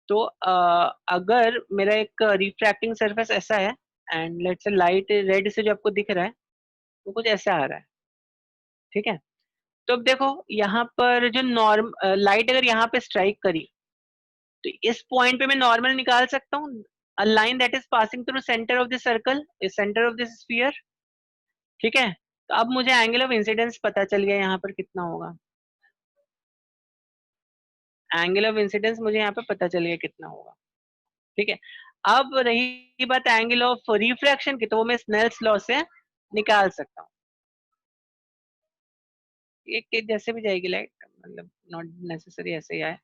तो अगर मेरा एक रिफ्रैक्टिंग सरफेस ऐसा है and let's say light red से जो आपको दिख रहा है वो कुछ ऐसा आ रहा है, ठीक है। तो अब देखो यहाँ पर जो नॉर्म लाइट अगर यहाँ पे स्ट्राइक करी तो इस पॉइंट पे मैं नॉर्मल निकाल सकता हूँ, a line that is passing through centre of this circle, centre of this sphere, ठीक है। तो अब मुझे एंगल ऑफ इंसिडेंस पता चल गया यहाँ पर कितना होगा, एंगल ऑफ इंसिडेंस मुझे यहाँ पे पता चल गया कितना होगा, ठीक है। अब रही बात एंगल ऑफ रिफ्रैक्शन की, तो वो मैं स्नेल्स लॉ से निकाल सकता हूँ। एक जैसे भी जाएगी लाइट, मतलब नॉट नेसेसरी ऐसे ही आए,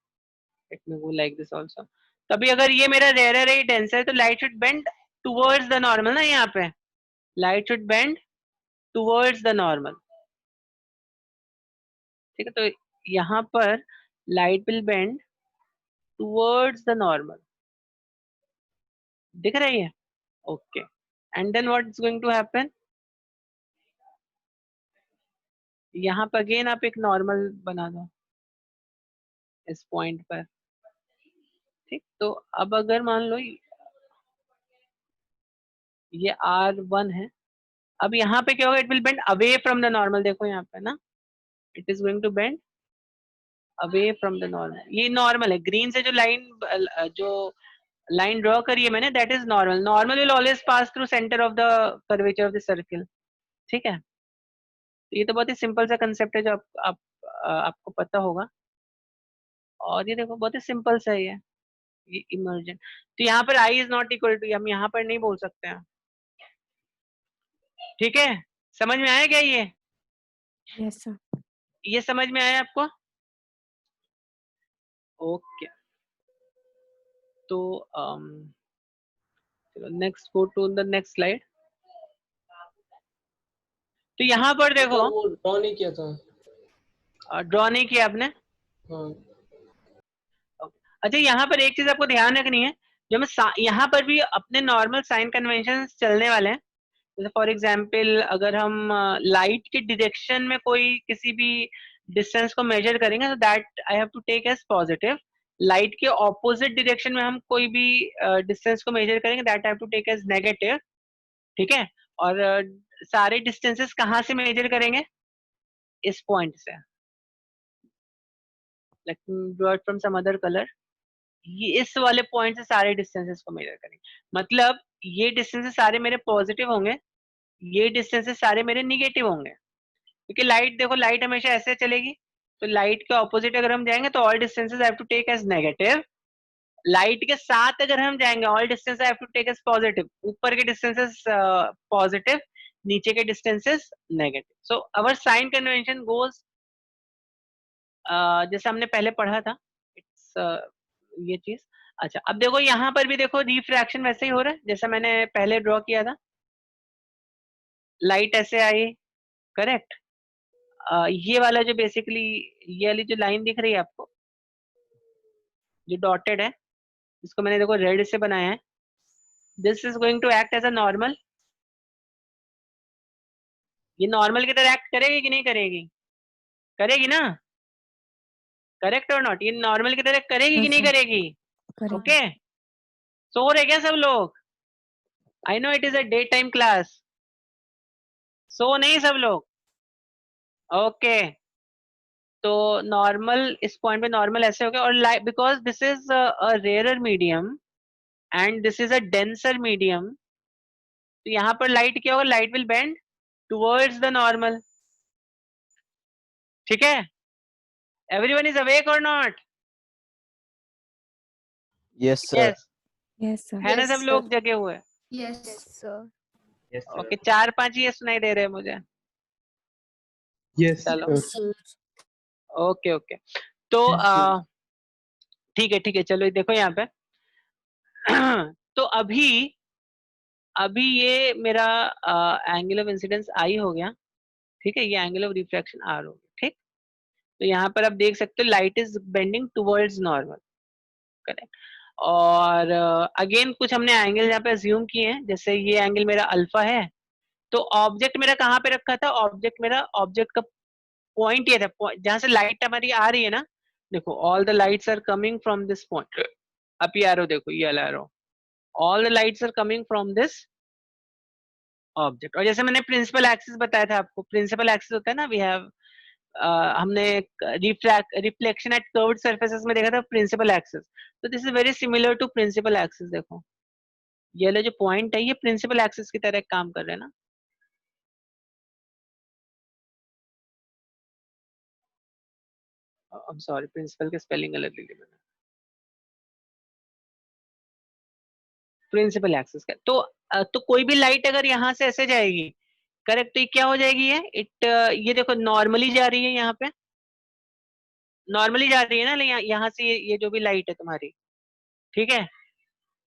it may go like this also. तभी अगर ये मेरा रेयर है, डेंसर है, तो light should bend towards the normal ना, यहाँ पे light should bend towards the normal, ठीक है। तो यहाँ पर light will bend towards the normal, दिख रही है, okay. And then what is going to happen, यहाँ पर अगेन आप एक नॉर्मल बना दो इस पॉइंट पर, ठीक। तो अब अगर मान लो ये R1 है, अब यहाँ पे क्या होगा, it will bend away from the normal, देखो यहाँ पे ना, it is going to bend away from the normal. ये नॉर्मल है, ग्रीन से जो लाइन ड्रॉ करी है मैंने, that is normal. Normal will always pass through centre of the curvature of the circle, ठीक है। ये तो बहुत ही सिंपल सा कंसेप्ट है जो आपको पता होगा, और ये देखो बहुत ही सिंपल सा ही है, ये इमर्जेंट। तो यहाँ पर I is not equal to, हम यहाँ पर नहीं बोल सकते हैं, ठीक है। समझ में आया क्या ये? Yes sir. ये समझ में आया आपको? ओके। तो चलो next, go to the next slide. तो यहाँ पर देखो, वो ड्रॉ नहीं किया था। ड्रॉ नहीं किया आपने? हाँ। अच्छा, यहाँ पर एक चीज आपको ध्यान रखनी है, जो मैं यहाँ पर भी अपने नॉर्मल साइन कन्वेंशन चलने वाले हैं। जैसे फॉर एग्जाम्पल अगर हम लाइट के डिरेक्शन में कोई किसी भी डिस्टेंस को मेजर करेंगे, तो that I have to take as positive. Light के ऑपोजिट डिरेक्शन में हम कोई भी डिस्टेंस को मेजर करेंगे, that I have to take as negative, ठीक है। और सारे डिस्टेंसेस कहाँ से मेजर करेंगे? इस पॉइंट से। Let me draw it from some other colour. ये इस वाले पॉइंट से सारे डिस्टेंसेस को मेजर करेंगे, मतलब ये डिस्टेंसेस सारे मेरे पॉजिटिव होंगे, ये डिस्टेंसेस सारे मेरे निगेटिव होंगे, क्योंकि लाइट देखो, लाइट हमेशा ऐसे चलेगी। तो लाइट के ऑपोजिट अगर हम जाएंगे तो all distances I have to take as negative. Light के साथ अगर हम जाएंगे, all distance I have to take as positive. ऊपर के डिस्टेंसेस पॉजिटिव, नीचे के distances negative. So our sign convention goes, जैसे हमने पहले पढ़ा था, इट्स ये चीज। अच्छा, अब देखो यहाँ पर भी देखो रिफ्रैक्शन वैसे ही हो रहा है जैसा मैंने पहले ड्रॉ किया था। लाइट ऐसे आई, करेक्ट। ये वाला जो बेसिकली, ये वाली जो लाइन दिख रही है आपको, जो डॉटेड है, इसको मैंने देखो रेड से बनाया है, this is going to act as a normal. ये नॉर्मल की तरह एक्ट करेगी कि नहीं करेगी? करेगी ना, करेक्ट और नॉट? ये नॉर्मल की तरह करेगी कि Yes, नहीं sir. करेगी? करेक्ट। ओके, सो रहे क्या सब लोग? I know it is a day time class, सो नहीं सब लोग? ओके। तो नॉर्मल इस पॉइंट पे नॉर्मल ऐसे हो गया, और because this is a rarer medium and this is a denser medium, तो यहाँ पर लाइट क्या होगा, light will bend towards the normal, ठीक है। एवरीवन इज अवेक और not? Yes, sir. Yes, yes sir. है ना Yes, सब sir. लोग जगे हुए? Yes. sir. Yes, sir. Okay, 4-5 ये सुनाई दे रहे हैं मुझे। Yes, चलो, sir. Sir. Okay okay. तो ठीक है ठीक है, चलो देखो यहाँ पे तो अभी अभी ये मेरा एंगल ऑफ इंसिडेंस आई हो गया, ठीक है। ये एंगल ऑफ रिफ्रैक्शन आर हो गया, ठीक। तो यहाँ पर आप देख सकते हो light is bending towards normal, correct. और अगेन कुछ हमने एंगल यहाँ पे अज्यूम किए हैं, जैसे ये एंगल मेरा अल्फा है, तो ऑब्जेक्ट मेरा कहाँ पे रखा था? ऑब्जेक्ट का पॉइंट ये था, जहां से लाइट हमारी आ रही है ना, देखो all the lights are coming from this point, up arrow देखो, ये वाला arrow, all the lights are coming from this object. और जैसे मैंने प्रिंसिपल एक्सिस बताया था आपको, प्रिंसिपल एक्सिस होता है ना, वी हैव हमने रिफ्लेक्शन एट कर्व्ड सरफेसेस में देखा था प्रिंसिपल एक्सिस, तो this is very similar to principal axis. देखो ये वाला जो पॉइंट है ये प्रिंसिपल एक्सिस की तरह काम कर रहे हैं ना। आई एम सॉरी, प्रिंसिपल के स्पेलिंग गलत लिख दी मैंने, प्रिंसिपल एक्सिस का। तो कोई भी लाइट अगर यहाँ से ऐसे जाएगी, करेक्ट, तो ये क्या हो जाएगी, ये देखो नॉर्मली जा रही है, यहाँ पे नॉर्मली जा रही है ना, यहाँ से ये जो भी लाइट है तुम्हारी, ठीक है,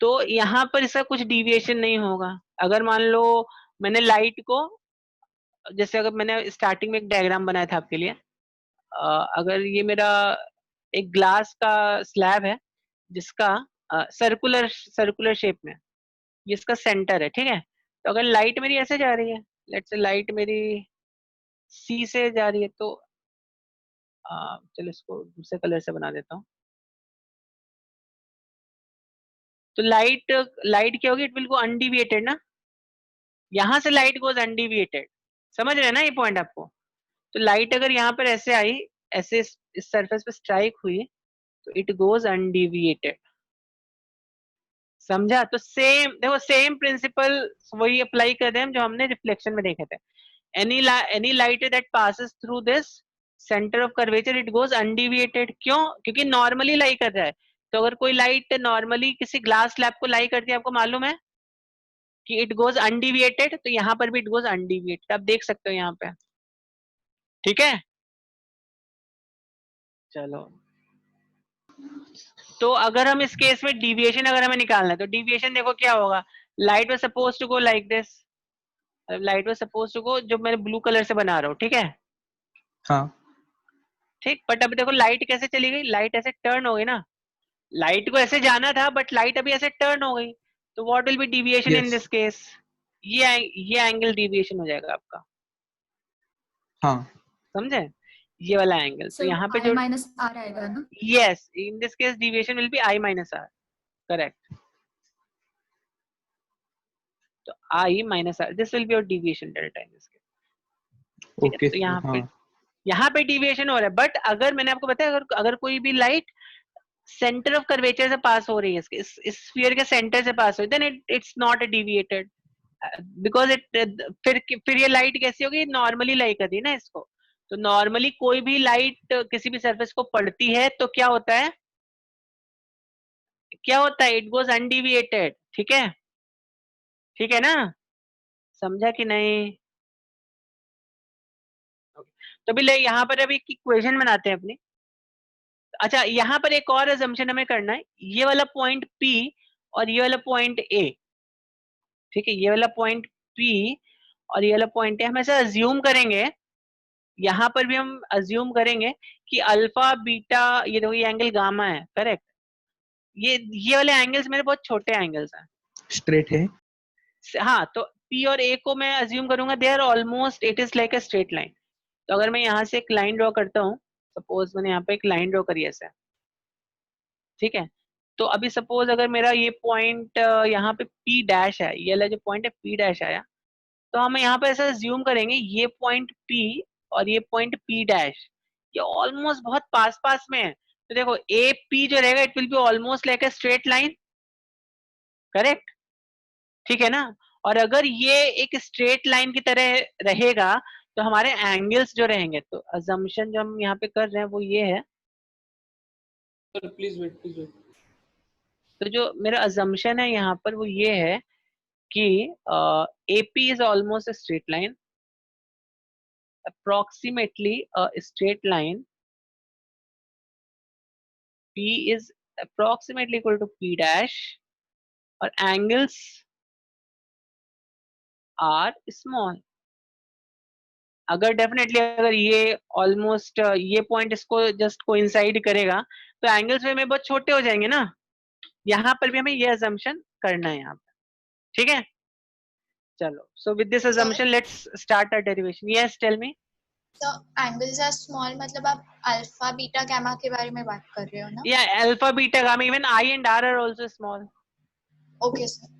तो यहाँ पर इसका कुछ डिविएशन नहीं होगा। अगर मान लो मैंने लाइट को, जैसे अगर मैंने स्टार्टिंग में एक डायग्राम बनाया था आपके लिए, अगर ये मेरा एक ग्लास का स्लैब है जिसका सर्कुलर सर्कुलर शेप में ये इसका सेंटर है, ठीक है, तो अगर लाइट मेरी ऐसे जा रही है, लेट्स से लाइट मेरी सी से जा रही है, तो चलो इसको दूसरे कलर से बना देता हूँ। तो लाइट लाइट क्या होगी, इट विल गो अनडिविएटेड ना, यहाँ से लाइट गोज अनडिविएटेड, समझ रहे हैं ना ये पॉइंट आपको। तो लाइट अगर यहाँ पर ऐसे आई, ऐसे इस सरफेस पे स्ट्राइक हुई, तो इट गोज अनडिविएटेड, समझा। तो सेम देखो, सेम प्रिंसिपल वही अप्लाई कर रहे हैं जो हमने रिफ्लेक्शन में देखे थे। Any light that passes through this centre of curvature it goes undeviated. क्यों? क्योंकि नॉर्मली लाई कर रहा है। तो अगर कोई लाइट नॉर्मली किसी ग्लास स्लैब को लाई करती है, आपको मालूम है कि इट गोज अनडिविएटेड, तो यहाँ पर भी इट गोज अनडिविएटेड, आप देख सकते हो यहाँ पे, ठीक है। चलो, तो अगर हम इस केस में डिविएशन अगर हमें निकालना है, तो डिविएशन देखो क्या होगा, light was suppose to go like this, light was suppose to go, जो मैं ब्लू कलर से बना रहा हूँ, ठीक है, हाँ ठीक, बट अब देखो लाइट कैसे चली गई, लाइट ऐसे टर्न हो गई ना, लाइट को ऐसे जाना था बट लाइट अभी ऐसे टर्न हो गई, तो what will be deviation in yes this case, ये एंगल डिविएशन हो जाएगा आपका, हाँ समझे, ये वाला एंगल। तो सर यहाँ पे I जो माइनस R आएगा ना? Yes, in this case deviation will be I minus R, correct. तो I minus R, this will be your deviation delta in this case, ठीक है। ओके तो हाँ यहाँ पे डिविएशन हो रहा है, बट अगर मैंने आपको बताया, अगर कोई भी लाइट सेंटर ऑफ कर्वेचर से पास हो रही है, इस स्फीयर के सेंटर से पास हो रही है, then it's not deviated, because फिर ये लाइट कैसी होगी, नॉर्मली लाई कर रही है ना इसको। तो नॉर्मली कोई भी लाइट किसी भी सरफेस को पड़ती है तो क्या होता है, इट गोज अनडिविएटेड, ठीक है, ठीक है ना, समझा कि नहीं। तो भी यहाँ पर अभी इक्वेशन बनाते हैं अपनी। अच्छा, यहाँ पर एक और अजम्पशन हमें करना है, ये वाला पॉइंट P और ये वाला पॉइंट A, ठीक है, ये वाला पॉइंट P और ये वाला पॉइंट A, हम ऐसा अज्यूम करेंगे, यहाँ पर भी हम अज्यूम करेंगे कि अल्फा बीटा, ये देखो ये एंगल गामा है, करेक्ट, ये वाले एंगल्स मेरे बहुत छोटे एंगल्स हैं, स्ट्रेट है हाँ, तो P और A को मैं अज्यूम करूंगा they are almost, it is like a straight line. तो अगर मैं यहाँ से एक लाइन ड्रॉ करता हूँ, सपोज मैंने यहाँ पे एक लाइन ड्रॉ करी ऐसे, ठीक है, तो अभी सपोज अगर मेरा ये पॉइंट यहाँ पे P डैश है, ये वाला जो पॉइंट है P डैश आया, तो हम यहाँ पे ऐसा ज्यूम करेंगे ये पॉइंट P और ये पॉइंट P डैश ये ऑलमोस्ट बहुत पास पास में है। तो देखो AP जो रहेगा it will be almost like a straight line, correct, ठीक है ना। और अगर ये एक स्ट्रेट लाइन की तरह रहेगा तो हमारे एंगल्स जो रहेंगे, तो अजम्पशन जो हम यहाँ पे कर रहे हैं वो ये है, सर प्लीज वेट तो जो मेरा अजम्पशन है यहाँ पर वो ये है कि AP is almost a straight line, approximately a straight line, P is approximately equal to P dash, और angles are small। अगर डेफिनेटली अगर ये ऑलमोस्ट ये पॉइंट इसको जस्ट कोइंसाइड करेगा तो एंगल्स में बहुत छोटे हो जाएंगे ना, यहाँ पर भी हमें ये अजम्पशन करना है यहाँ पे, ठीक है। चलो, so with this assumption let's start our derivation. Yes, tell me. तो एंगल्स आर स्मॉल मतलब आप अल्फा बीटा गामा के बारे में बात कर रहे हो ना? या alpha beta gamma, even i and r r also small. Okay sir.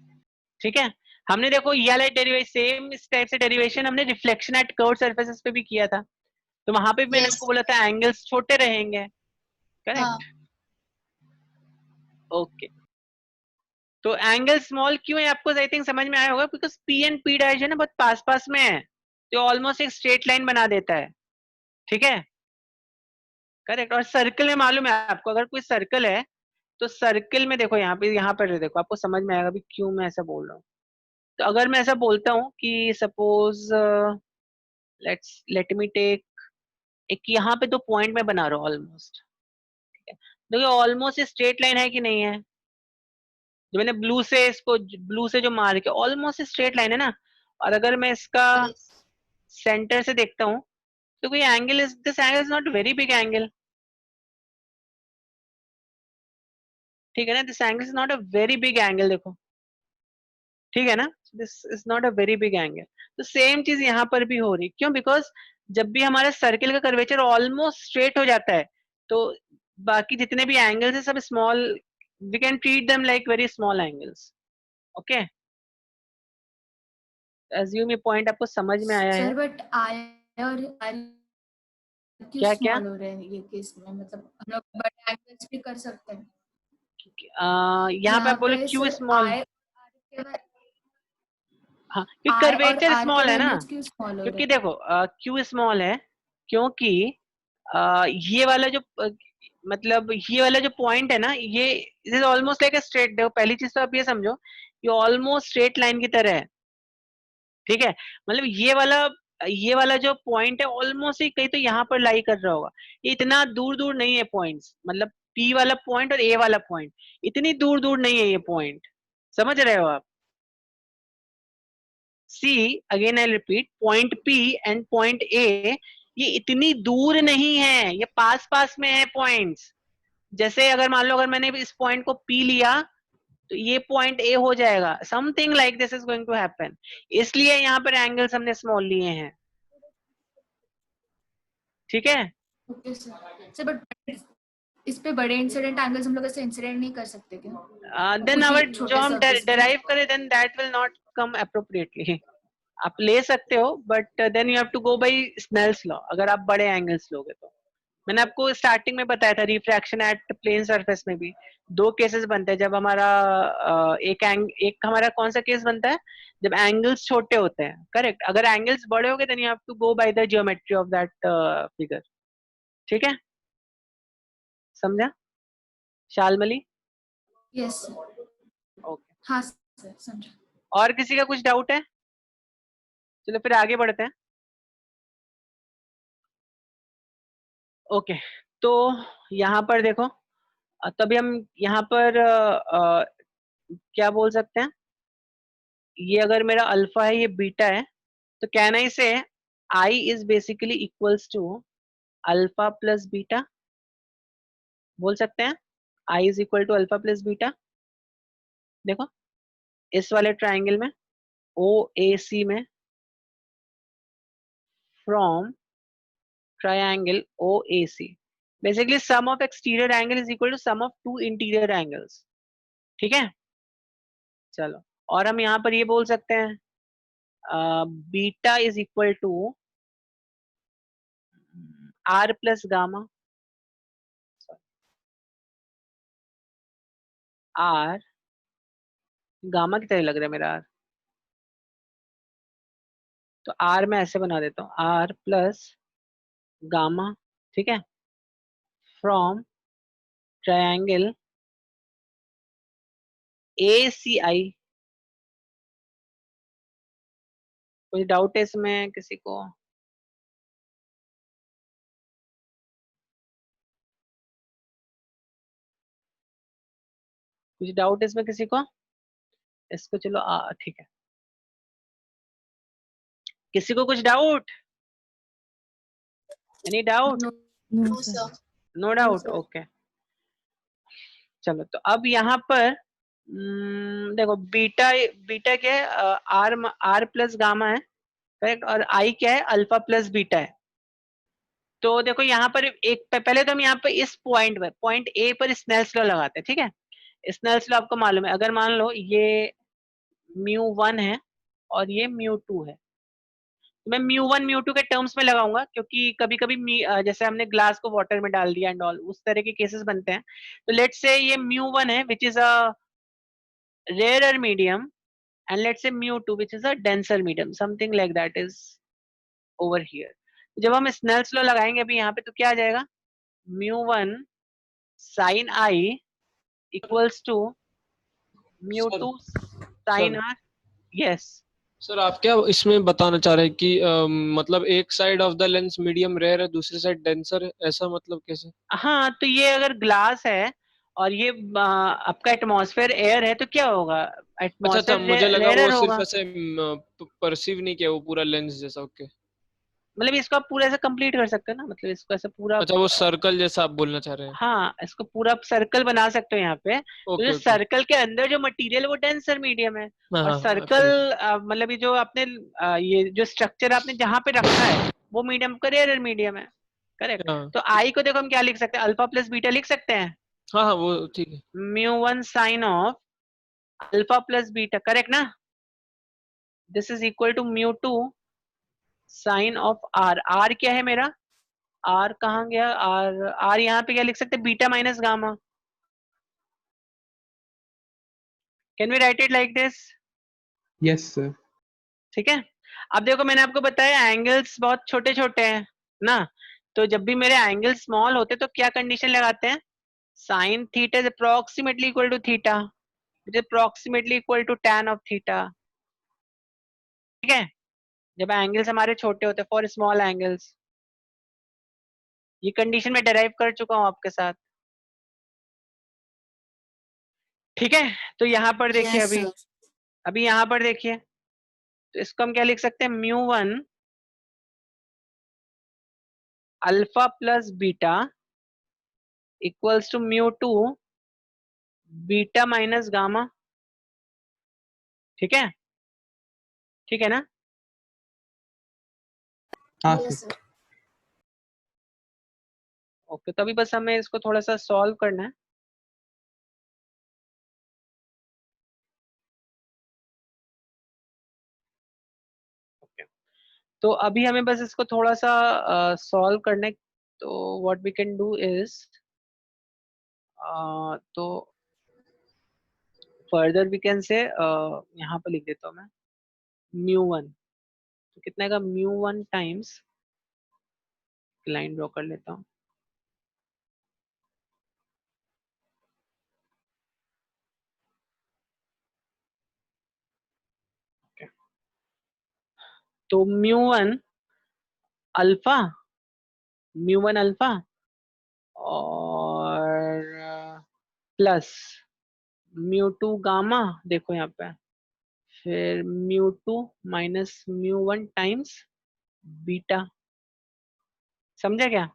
ठीक है, हमने देखो ये वाला डेरिवेशन, सेम इस टाइप से डेरिवेशन हमने रिफ्लेक्शन एट कर्व्ड सरफेसेस पे भी किया था, तो वहां पे भी मैंने Yes. आपको बोला था एंगल्स छोटे रहेंगे, करेक्ट? हाँ ओके, तो एंगल स्मॉल क्यों है आपको आई थिंक समझ में आया होगा, because P and P dash है ना बहुत पास पास में है, तो ऑलमोस्ट एक स्ट्रेट लाइन बना देता है। ठीक है, करेक्ट। और सर्कल में मालूम है आपको, अगर कोई सर्कल है तो सर्कल में देखो यहाँ पर देखो, आपको समझ में आएगा अभी क्यों मैं ऐसा बोल रहा हूँ। तो अगर मैं ऐसा बोलता हूँ कि सपोज लेट मी टेक, एक यहाँ पे दो पॉइंट में बना रहा हूँ ऑलमोस्ट, ठीक है, देखिए ऑलमोस्ट स्ट्रेट लाइन है कि नहीं है, जो मैंने ब्लू से इसको ब्लू से जो मार के ऑलमोस्ट स्ट्रेट लाइन है ना। और अगर मैं इसका yes. सेंटर से देखता हूँ तो कोई angle is, this angle is not very big angle, ठीक है ना, this angle is not a very big angle, देखो ठीक है ना, this is not a very big angle. तो सेम चीज यहाँ पर भी हो रही, क्यों? बिकॉज जब भी हमारे सर्किल का कर्वेचर ऑलमोस्ट स्ट्रेट हो जाता है तो बाकी जितने भी एंगल्स है सब small, we can treat them like very small angles. Okay, assume ये पॉइंट आपको समझ में आया है। सर बट आई और आर क्यों क्या क्या स्मॉल हो रहे हैं ये केस में, मतलब हम लोग बड़े एंगल्स भी कर सकते हैं। यहाँ पे आप बोले क्यू सर स्मॉल, आई हाँ क्योंकि और कर्वेचर आर के स्मॉल है ना, वैल्यूज क्यों स्मॉल हो रहे क्योंकि देखो क्यू स्मॉल है क्योंकि ये वाला जो मतलब ये वाला जो पॉइंट है ना, ये is almost like a straight, देखो पहली चीज तो आप ये समझो ये ऑलमोस्ट स्ट्रेट लाइन की तरह है। ठीक है, मतलब ये वाला जो पॉइंट है ऑलमोस्ट ही कहीं तो यहाँ पर लाई कर रहा होगा, ये इतना दूर दूर नहीं है पॉइंट्स, मतलब पी वाला पॉइंट और ए वाला पॉइंट इतनी दूर दूर नहीं है ये पॉइंट, समझ रहे हो आप? See again I repeat, point P and point A ये इतनी दूर नहीं है, ये पास पास में है पॉइंट्स। जैसे अगर मान लो अगर मैंने इस पॉइंट को पी लिया तो ये पॉइंट ए हो जाएगा, something like this is going to happen, इसलिए यहाँ पर एंगल्स हमने स्मॉल लिए हैं। ठीक है, ओके सर बट इस पे बड़े इंसिडेंट एंगल्स हम लोग ऐसे इंसिडेंट नहीं कर सकते क्या? देन उसी अवर जो छोटे हम सर्फेस पे डेराइव करें then that will not come appropriately. आप ले सकते हो but then you have to go by Snell's law, अगर आप बड़े एंगल्स लोगे तो। मैंने आपको स्टार्टिंग में बताया था रिफ्रैक्शन एट प्लेन सरफेस में भी दो केसेस बनते हैं, जब हमारा एक हमारा कौन सा केस बनता है, जब एंगल्स छोटे होते हैं, करेक्ट। अगर एंगल्स बड़े हो गए then you have to go by the geometry of that figure. ठीक है, समझा शालमली? यस ओके, हाँ सर समझा। और किसी का कुछ डाउट है? चलो फिर आगे बढ़ते हैं। ओके, तो यहाँ पर देखो तभी हम यहाँ पर क्या बोल सकते हैं, ये अगर मेरा अल्फा है ये बीटा है, तो can I say I is basically equals to alpha plus beta, बोल सकते हैं I is equal to alpha plus beta. देखो इस वाले ट्राइंगल में ओ ए सी में from triangle O A C, basically sum of exterior angle is equal to sum of two interior angles. ठीक है, चलो और हम यहाँ पर ये बोल सकते हैं beta is equal to r plus gamma, r gamma की तरह लग रहा है मेरा आर, तो आर मैं ऐसे बना देता हूँ आर प्लस गामा। ठीक है, फ्रॉम ट्रायंगल ए सी आई। कोई डाउट है इसमें किसी को? कुछ डाउट है इसमें किसी को? इसको चलो ठीक है, किसी को कुछ doubt? Any doubt? No no sir. Sir. No doubt, okay. चलो तो अब यहाँ पर देखो बीटा बीटा क्या है, आर आर प्लस गामा है, करेक्ट, और आई क्या है, अल्फा प्लस बीटा है। तो देखो यहाँ पर एक पहले तो हम यहाँ पे इस पॉइंट ए पर स्नेल्स लॉ लगाते हैं, ठीक है। स्नेल्स लॉ आपको मालूम है, अगर मान लो ये μ1 है और ये μ2 है, मैं μ1 μ2 के टर्म्स में लगाऊंगा, क्योंकि कभी कभी जैसे हमने ग्लास को वाटर में डाल दिया एंड ऑल, उस तरह के केसेस बनते हैं। तो लेट्स से ये μ1 है which is a rarer medium, and let's say μ2 which is a denser medium, something like that is over here. जब हम स्नेल्स लॉ लगाएंगे अभी यहाँ पे, तो क्या आ जाएगा, μ1 sin i equals to μ2 sin r. yes sir आप क्या इसमें बताना चाह रहे हैं कि मतलब एक side of the lens medium rare है, दूसरी साइड डेंसर है, ऐसा मतलब कैसे? हाँ, तो ये अगर ग्लास है और ये आपका एटमॉस्फेयर एयर है, तो क्या होगा, अच्छा, एटमॉस्फेयर मुझे लगा रेयर वो सिर्फ होगा। ऐसे परसीव नहीं किया, वो पूरा लेंस जैसा। ओके, मतलब इसको आप पूरा ऐसे कंप्लीट कर सकते हो ना, मतलब इसको ऐसे पूरा, अच्छा वो सर्कल जैसा आप बोलना चाह रहे हैं। हाँ इसको पूरा सर्कल बना सकते हो यहाँ पे। तो ओके जो ओके, सर्कल के अंदर जो मटेरियल वो डेंसर मीडियम है, हाँ और हाँ सर्कल absolutely। मतलब ये जो आपने ये जो स्ट्रक्चर आपने जहाँ पे रखा है वो मीडियम का रेयर मीडियम है, करेक्ट। हाँ तो आई को देखो हम क्या लिख सकते हैं, अल्फा प्लस बीटा लिख सकते हैं, हाँ हाँ वो ठीक है। μ1 sine of alpha plus beta, correct ना। This is equal to μ2 sine of R. R क्या है मेरा, आर कहाँ गया, आर आर यहाँ पे क्या लिख सकते हैं, beta minus gamma. Can we write it like this? Yes, sir. ठीक है। अब देखो मैंने आपको बताया एंगल्स बहुत छोटे छोटे हैं ना, तो जब भी मेरे एंगल स्मॉल होते तो क्या कंडीशन लगाते हैं, sine theta is approximately equal to theta which is approximately equal to tan of theta, ठीक है। जब एंगल्स हमारे छोटे होते हैं फॉर स्मॉल एंगल्स, ये कंडीशन मैं डेराइव कर चुका हूं आपके साथ, ठीक है। तो यहाँ पर देखिए, Yes, अभी sir. अभी यहाँ पर देखिए, तो इसको हम क्या लिख सकते हैं, μ1 alpha plus beta equals to μ2 beta minus gamma, ठीक है, ठीक है ना। हाँ Yes, sir. sir. ओके, तो अभी बस हमें इसको थोड़ा सा सॉल्व करना है। ओके, तो अभी हमें बस इसको थोड़ा सा सॉल्व करना है। तो what we can do is, तो फर्दर वी कैन से, यहाँ पर लिख देता हूँ मैं μ1, तो कितना का μ1 टाइम्स, लाइन ड्रॉ कर लेता हूँ, तो μ1 अल्फा, μ1 अल्फा और प्लस μ2 गामा, देखो यहाँ पे, फिर μ2 माइनस μ1 टाइम्स बीटा, समझा क्या।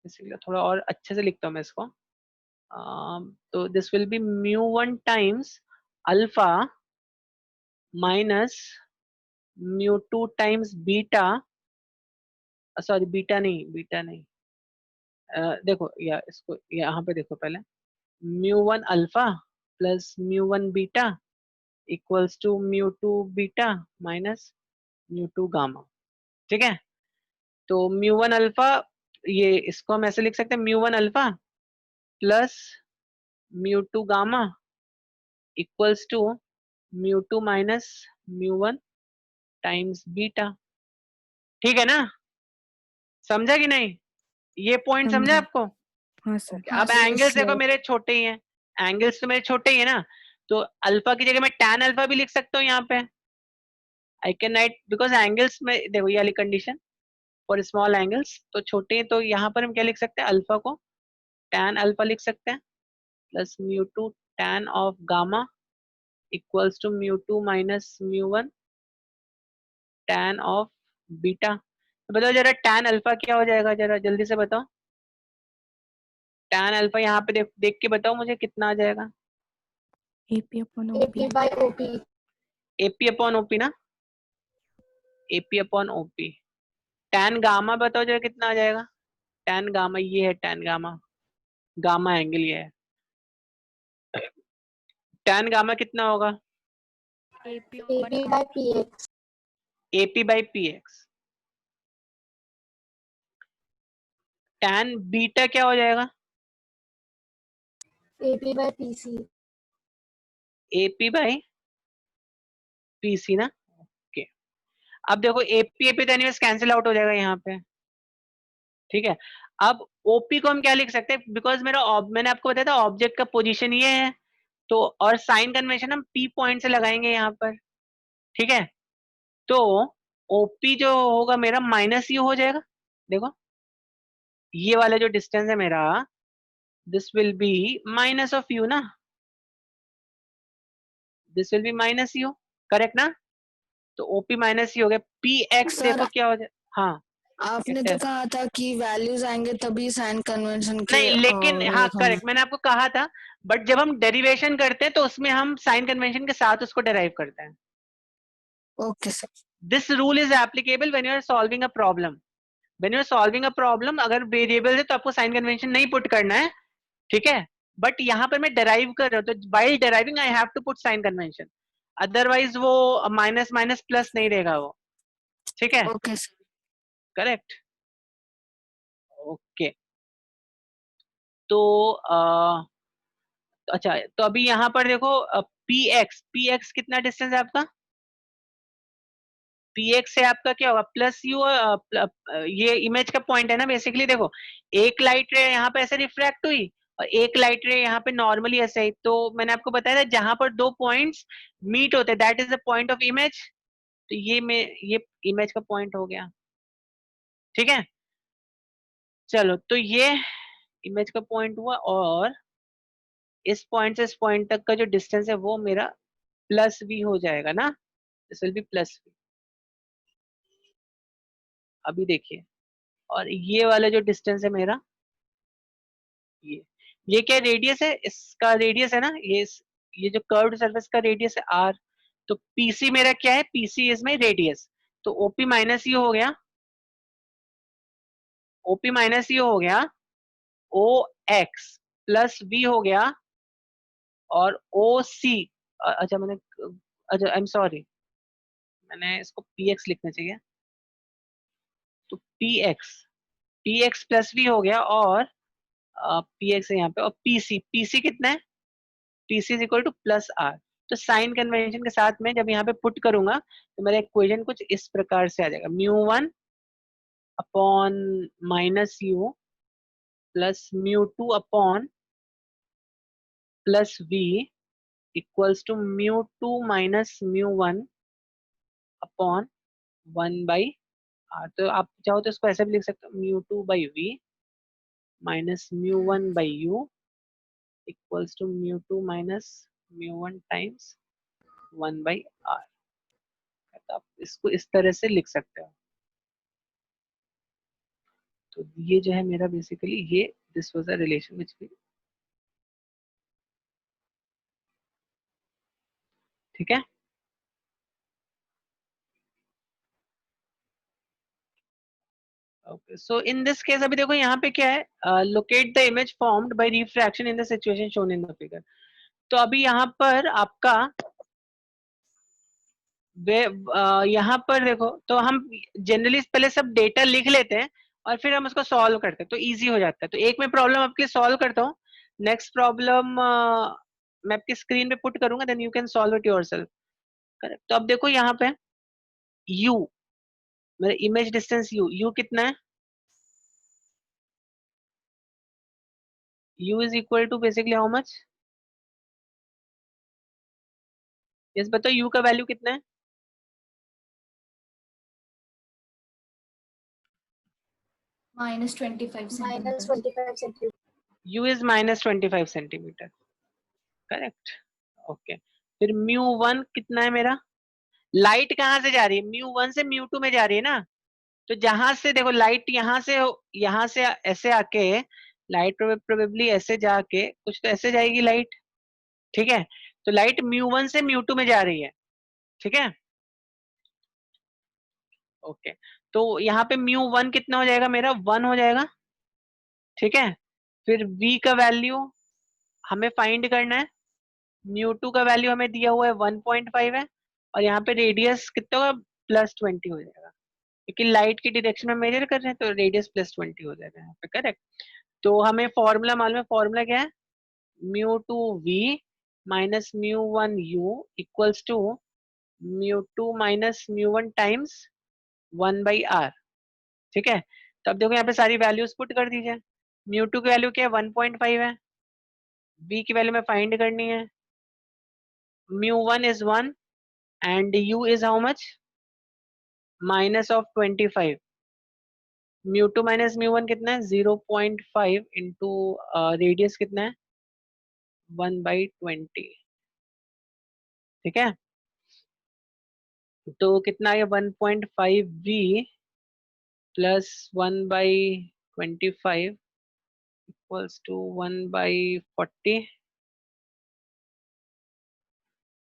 इसलिए थोड़ा और अच्छे से लिखता हूँ मैं इसको, तो this will be μ1 times alpha minus μ2 times beta, sorry beta नहीं, बीटा नहीं, देखो या इसको यहाँ पे देखो पहले, μ1 alpha plus μ1 beta equals to μ2 beta minus μ2 gamma, ठीक है। तो μ1 अल्फा, ये इसको हम ऐसे लिख सकते हैं, μ1 alpha plus μ2 gamma equals to μ2 minus μ1 times beta, ठीक है ना, समझा कि नहीं, ये पॉइंट समझा समझा। आपको। हाँ सर। Okay, अब हाँ, एंगल्स देखो sir. मेरे छोटे ही हैं, एंगल्स तो मेरे छोटे ही है ना, तो अल्फा की जगह मैं tan अल्फा भी लिख सकता हूँ यहाँ पे, I can write, because angles में देखो ये वाली कंडीशन फॉर स्मॉल एंगल्स तो छोटे हैं, तो यहाँ पर हम क्या लिख सकते हैं, अल्फा को tan अल्फा लिख सकते हैं plus μ2 tan of gamma equals to μ2 minus μ1 tan of beta. तो बताओ जरा tan अल्फा क्या हो जाएगा, जरा जल्दी से बताओ, tan अल्फा यहाँ पे देख के बताओ मुझे कितना आ जाएगा, AP upon OP। AP by OP. AP upon OP ना, AP upon OP, tan gamma बताओ जरा कितना आ जाएगा। tan गामा ये है, tan गामा, गामा एंगल ये है, tan गामा कितना होगा? AP AP by PX. AP by PX। tan beta क्या हो जाएगा? AP by PC. AP by PC ना। ओके, अब देखो AP AP तो एनीवेज कैंसिल आउट हो जाएगा यहाँ पे, ठीक है। अब OP को हम क्या लिख सकते हैं, बिकॉज मैंने आपको बताया था ऑब्जेक्ट का पोजीशन ये है, तो और साइन कन्वेंशन हम P पॉइंट से लगाएंगे यहाँ पर, ठीक है। तो OP जो होगा मेरा माइनस यू हो जाएगा। देखो ये वाला जो डिस्टेंस है मेरा, this will be minus of U ना, this will be minus U, correct ना। तो OP माइनस यू हो गया, PX सर, देखो क्या हो जाए। हाँ आपने तो कहा था कि वैल्यूज आएंगे तभी साइन कन्वेंशन के नहीं, लेकिन हाँ हम करेक्ट, मैंने आपको कहा था, बट जब हम डेरिवेशन करते हैं तो उसमें हम साइन कन्वेंशन के साथ उसको डेराइव करते हैं। Okay sir. This rule is applicable when you are solving a problem. When you are solving a problem, अगर वेरिएबल है तो आपको साइन कन्वेंशन नहीं पुट करना है, ठीक है। बट यहाँ पर मैं डेराइव कर रहा हूँ, तो while deriving I have to put sign convention, otherwise वो माइनस माइनस प्लस नहीं रहेगा वो, ठीक है। Okay sir. Correct, okay. तो अच्छा, तो अभी यहाँ पर देखो PX कितना डिस्टेंस है आपका? PX से आपका क्या होगा, प्लस यू, ये इमेज का पॉइंट है ना बेसिकली। देखो एक लाइट रे यहाँ पे ऐसे रिफ्रैक्ट हुई और एक लाइट रे यहाँ पे नॉर्मली ऐसे ही, तो मैंने आपको बताया था जहां पर दो पॉइंट्स मीट होते हैं that is the point of image. तो ये इमेज का पॉइंट हो गया, ठीक है। चलो, तो ये इमेज का पॉइंट हुआ, और इस पॉइंट से इस पॉइंट तक का जो डिस्टेंस है वो मेरा प्लस v हो जाएगा ना, this will B plus v। अभी देखिए, और ये वाला जो डिस्टेंस है मेरा, ये क्या रेडियस है, इसका रेडियस है ना, ये जो कर्व्ड सरफेस का रेडियस है r। तो PC मेरा क्या है, PC इज माई रेडियस। तो OP माइनस यू हो गया, OP माइनस यू हो गया, OX प्लस V हो गया, और OC, अच्छा मैंने, अच्छा आई एम सॉरी, मैंने इसको PX लिखना चाहिए। तो PX प्लस V हो गया, और PX है यहाँ पे, और PC कितना है, PC is equal two plus R। तो साइन कन्वेंशन के साथ में जब यहाँ पे पुट करूंगा तो मेरा इक्वेशन कुछ इस प्रकार से आ जाएगा, μ1 upon minus U plus μ2 upon plus V equals to μ2 minus μ1 upon 1 by R। तो आप चाहो तो इसको ऐसे भी लिख सकते हो, μ2 by V minus μ1 by U equals to μ2 minus μ1 times 1 by R। तो आप इसको इस तरह से लिख सकते हो। तो ये जो है मेरा बेसिकली ये this was a relation between, ठीक है। Okay, so in this case अभी देखो यहाँ पे क्या है, locate the image formed by refraction in the situation shown in the figure. तो अभी यहाँ पर आपका यहाँ पर देखो, तो हम जनरली पहले सब डेटा लिख लेते हैं और फिर हम उसको सॉल्व करते हैं, तो इजी हो जाता है। तो एक मैं प्रॉब्लम आपके लिए सॉल्व करता हूँ, नेक्स्ट प्रॉब्लम मैं आपकी स्क्रीन पे पुट करूंगा, then you can solve it yourself. Correct. तो अब देखो यहाँ पे u, मेरा इमेज डिस्टेंस u कितना है, u is equal to basically how much, yes बताओ u का वैल्यू कितना है। -25 Minus centimetre. 25 centimeters. u is -25 centimetre, correct. Okay, फिर μ1 कितना है मेरा, लाइट कहाँ से जा रही है, μ1 से μ2 में जा रही है ना। तो जहां से देखो लाइट यहाँ से ऐसे आके, लाइट प्रोबेबली ऐसे जाके कुछ तो ऐसे जाएगी लाइट, ठीक है। तो लाइट μ1 से μ2 में जा रही है, ठीक है। ओके, तो यहाँ पे μ1 कितना हो जाएगा मेरा 1 हो जाएगा, ठीक है। फिर v का वैल्यू हमें फाइंड करना है, μ2 का वैल्यू हमें दिया हुआ है 1.5 है, और यहाँ पे रेडियस कितना होगा +20 हो जाएगा, क्योंकि लाइट की डायरेक्शन में मेजर कर रहे हैं तो रेडियस +20 हो जाएगा यहाँ पे, करेक्ट। तो हमें फॉर्मूला मालूम है, फॉर्मूला क्या है, μ2v minus μ1u equals to μ2 minus μ1 times 1/r, ठीक है। तो अब देखो यहाँ पे सारी वैल्यूज पुट कर दीजिए। μ2 की वैल्यू क्या है 1.5 है, v की वैल्यू में फाइंड करनी है, μ1 is 1 and u is how much, minus of 25, μ2 minus μ1 कितना है 0.5 इंटू रेडियस कितना है 1/20, ठीक है। तो कितना है 1.5v प्लस 1/25 इक्वल्स टू 1/40।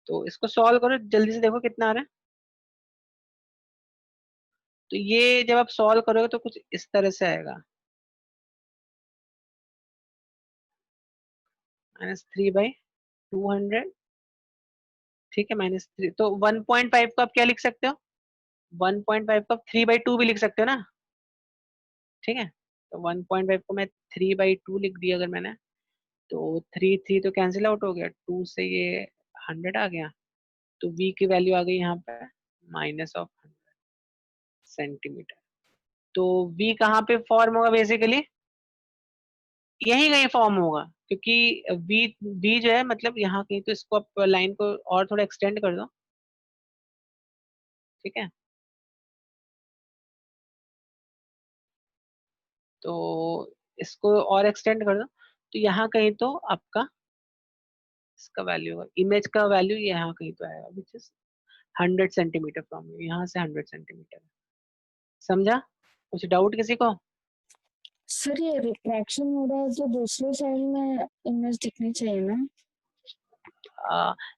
तो इसको सॉल्व करो जल्दी से, देखो कितना आ रहा है। तो ये जब आप सॉल्व करोगे तो कुछ इस तरह से आएगा, -3/200, ठीक है, -3। तो 1.5 को आप क्या लिख सकते हो, 1.5 को आप 3/2 भी लिख सकते हो ना, ठीक है। तो 1.5 को मैं 3/2 लिख दिया अगर मैंने, तो 3 तो कैंसिल आउट हो गया, 2 से ये 100 आ गया, तो v की वैल्यू आ गई यहाँ पे -100 सेंटीमीटर। तो v कहाँ पे फॉर्म होगा, बेसिकली यही कहीं फॉर्म होगा, क्योंकि v जो है मतलब यहाँ कहीं, तो इसको आप लाइन को और थोड़ा एक्सटेंड कर दो, ठीक है। तो इसको और एक्सटेंड कर दो, तो यहाँ कहीं तो आपका इसका वैल्यू होगा, इमेज का वैल्यू यहाँ कहीं तो आएगा, which is 100 centimetre from you, यहाँ से 100 सेंटीमीटर। समझा, कुछ डाउट किसी को? सर ये रिफ्रैक्शन हो रहा है तो दूसरे साइड में इमेज दिखनी चाहिए ना?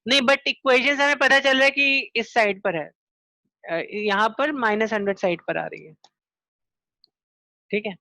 नहीं, बट इक्वेशन से हमें पता चल रहा है कि इस साइड पर है, यहाँ पर -100 साइड पर आ रही है, ठीक है।